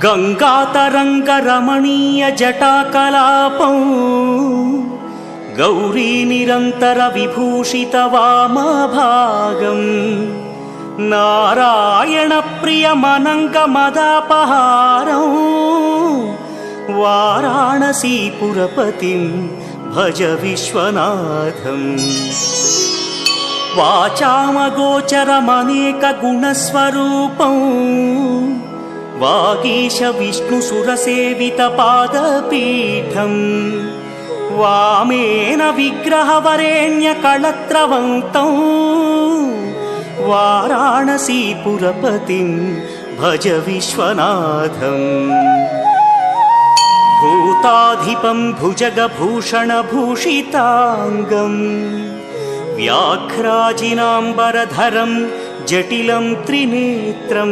गङ्गातरङ्गरमणीयजटाकलापं गौरीनिरन्तरविभूषितवामभागं नारायणप्रियमनङ्गमदापहारं वाराणसीपुरपतिं भज विश्वनाथम्। वाचामगोचरमनेकगुणस्वरूपं वागीश विष्णुसुरसेवितपादपीठं वामेन विग्रहवरेण्यकळत्रवन्तं वाराणसीपुरपतिं भज विश्वनाथम्। भूताधिपं भुजगभूषणभूषिताङ्गं व्याघ्राजिनाम्बरधरं जटिलं त्रिनेत्रं